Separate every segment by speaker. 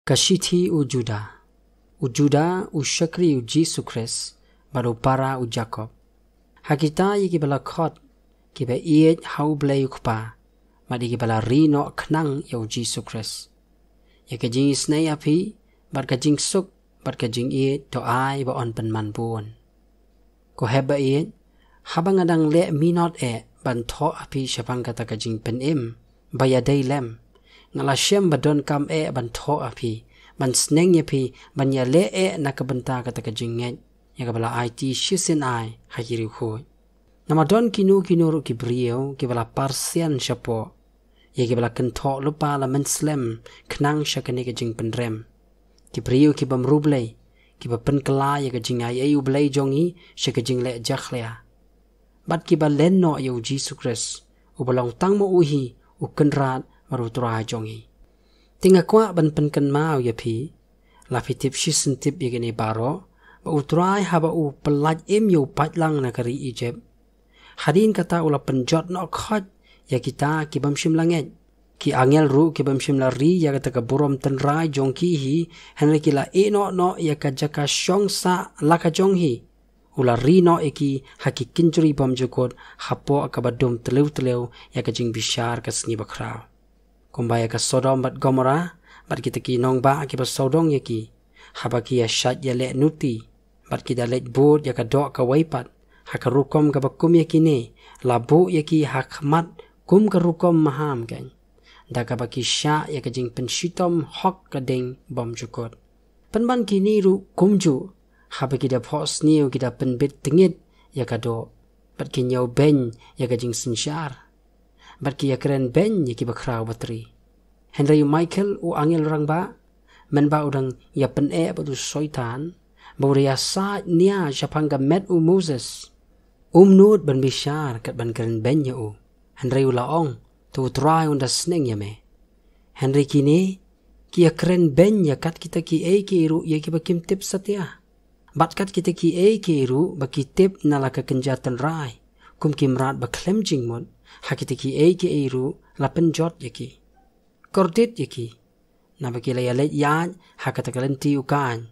Speaker 1: Kashithi u Juda u Shakri u Jesus Christ baru para u Jacob. Hakita yiki bala khot kiba iet hau blay ukpa madi bala rino knang ya u Jesus Christ. Ya kajing isnay api bar kajing suk bar kajing iet to ai ba on penman buon. Ko heba iet habang adang le minot ban tho api syapang kata kajing penim baya day lem ngala syem badon kam ban tho api ban sneng yapi ban ya le nakabenta kata kajing nget ya kabala IT shisin ai hakiri khoi nama don kinu ru kibriyo kibala parsian syapo ya kibala kentho lupa la menslem knang syakane kajing penrem kibriyo kibam rublay kiba penkela ya kajing ai ayu blay jongi syakajing le jakhlea bat kiba lenno ya Jesus Christ ubalong tangmo uhi ukenrat marutura jongi tinga kwa ban penken mau ya pi la fitip shisin tip ya gini baro ba utrai haba u pelaj yo patlang nakari Egypt hadin kata ula penjot no khot ya kita kibam shim langet ki angel ru kibam shim lari ya kata kaburom tenrai jongki hi henle kila no ya kajaka shongsa laka jonghi ula rino eki haki kinjuri bam jukot hapo akabadum teleu ya kajing bishar kasni bakrao kumbaya ka Sodom bat Gomora bat kita ki nong ba ki Sodom yaki habaki ya shat ya le nuti bat kita let bud ya ka do ka waipat hakarukom ka bakum yaki ne labu yaki hakmat kum ka rukom maham kan da ka baki sha ya ka jing penshitom hok ka ding bam jukot penban kini ru kumju habaki da phos niu kita penbit tingit ya ka do bat ki nyau ben ya ka jing sinshar bat ki ya keren ben ya ki bakrao batri Henry Michael u angel rang ba men ba udang ya pen batu soitan bauria sa nia japanga met u Moses nud ban bishar kat ban keren ben ya u Henry u laong tu try unda sneng ya me Henry kini ki ya keren ben ya kat kita ki ki ru ya ki bakim tip satya bat kat kita ki ki ru baki tip nalaka kenjatan rai kum kimrat ba klem jingmon hakita ki iru lapen jot yaki kordit yaki nabakila ya let yan hakata kalenti ukan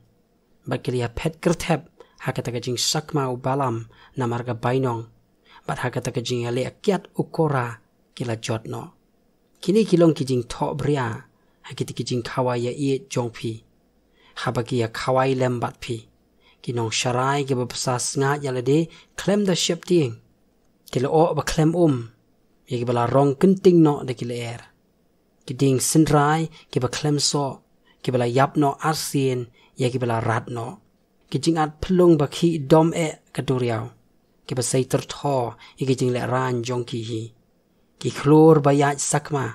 Speaker 1: bakila ya pet kertep hakata kajing sakma u balam namarga bainong bat hakata kajing ya le akyat ukora kila jot no kini kilong kijing tho bria hakita kijing kawai ya iet jongpi habaki ya kawai lembat pi kinong sharai ke bapsas ngat ya lade klem da ship ting kila o ba klem yaki bala rong kenting no de kila er kiding sinrai ki ba klem so ki bala yap no arsien yaki bala rat no kijing at plung ba khi dom kaduriao ki ba sai ter tho yaki jing le ran jong ki hi ki khlor ba ya sakma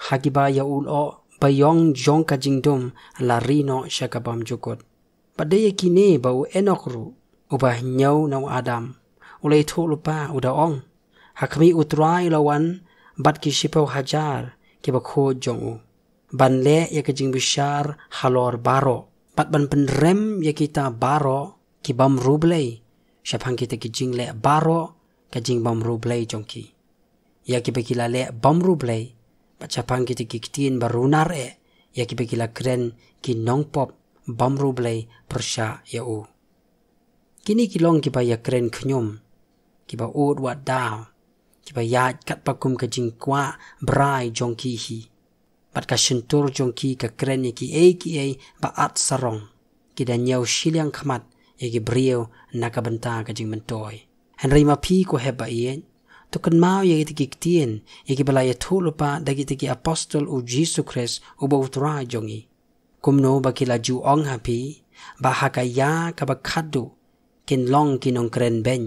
Speaker 1: hagi ba ya ul o ba yong jong ka jing dum la rino shakabam jukot pada yaki ne ba u enokru ubah nyau no adam ulai thu lupa uda ong hakmi utrai lawan bat ki shipau hajar ki bakho jongu ban le ya kajing bishar halor baro bat ban penrem ya kita baro ki bam rublay syapang kita kijing le baro kajing bam rublay jongki ya ki bakila le bam rublay bat syapang kita kitin barunar ya ki bakila kren ki nongpop bam rublay persya ya u kini kilong ki ba ya kren knyum ki ba ud wat daw kiba yat kat pakum ka jingkwa brai jongki hi bat ka shentur jongki ka kren ki ba at sarong kida nyau shiliang khamat ki brio nakabenta ka jing mentoy Henry mapi ko heba ien to kan mau ti kiktien ki bala ya thulupa dagi ti apostol u Jesus Christ u bautra jongi kumno bakila ju ong hapi ba hakaya ka bakhadu kin long kinong kren ben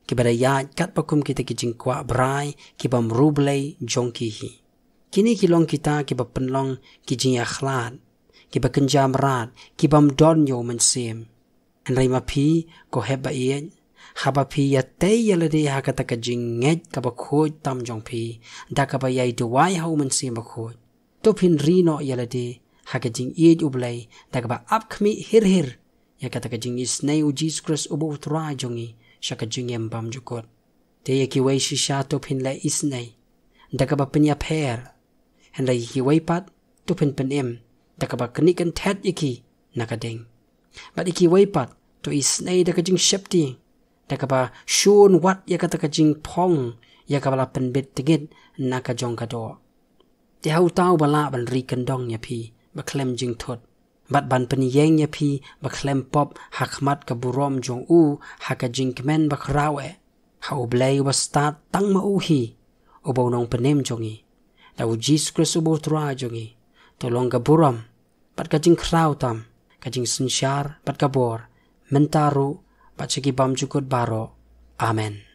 Speaker 1: kibada ya kat pakum kita kijing kwa brai kibam rublay jongki hi kini kilong kita kiba penlong kijing ya khlat kiba kenjam rat kibam don yo mensim Henry mapi ko heba ien haba pi ya te yalade hakata kajing nget kaba khoj tam jongpi da kaba yai duwai hau mensim ba khoj to pin rino yalade hakajing ied ublay da kaba apkmi hir ya kata kajing isnay u Jesus Christ ubo utra jongi shaka jingem bam jukot te yaki wei shisha to pin la isnay daga ba penya per hen la yaki wei pat to pin pen em Dakaba kenikan tet iki nakadeng. Bat iki waipat to isnei dakajing shepti. Dakaba shun wat yakata kajing pong yakabala penbet tigit nakajong kado. Ti hau tau bala ban ri kendong yapi baklem jing thot. Bat ban peniyeng yapi baklem pop hakmat kaburom jong u hakajing kemen bakrawe. Hau blay wastat tang mauhi ubaw nong penem jongi. Daw Jesus Christ ubaw tura jongi. Tolong kaburom bat kajing kraw tam kajing sensyar bat kabor mentaru bat segi bam jukut baro. Amen.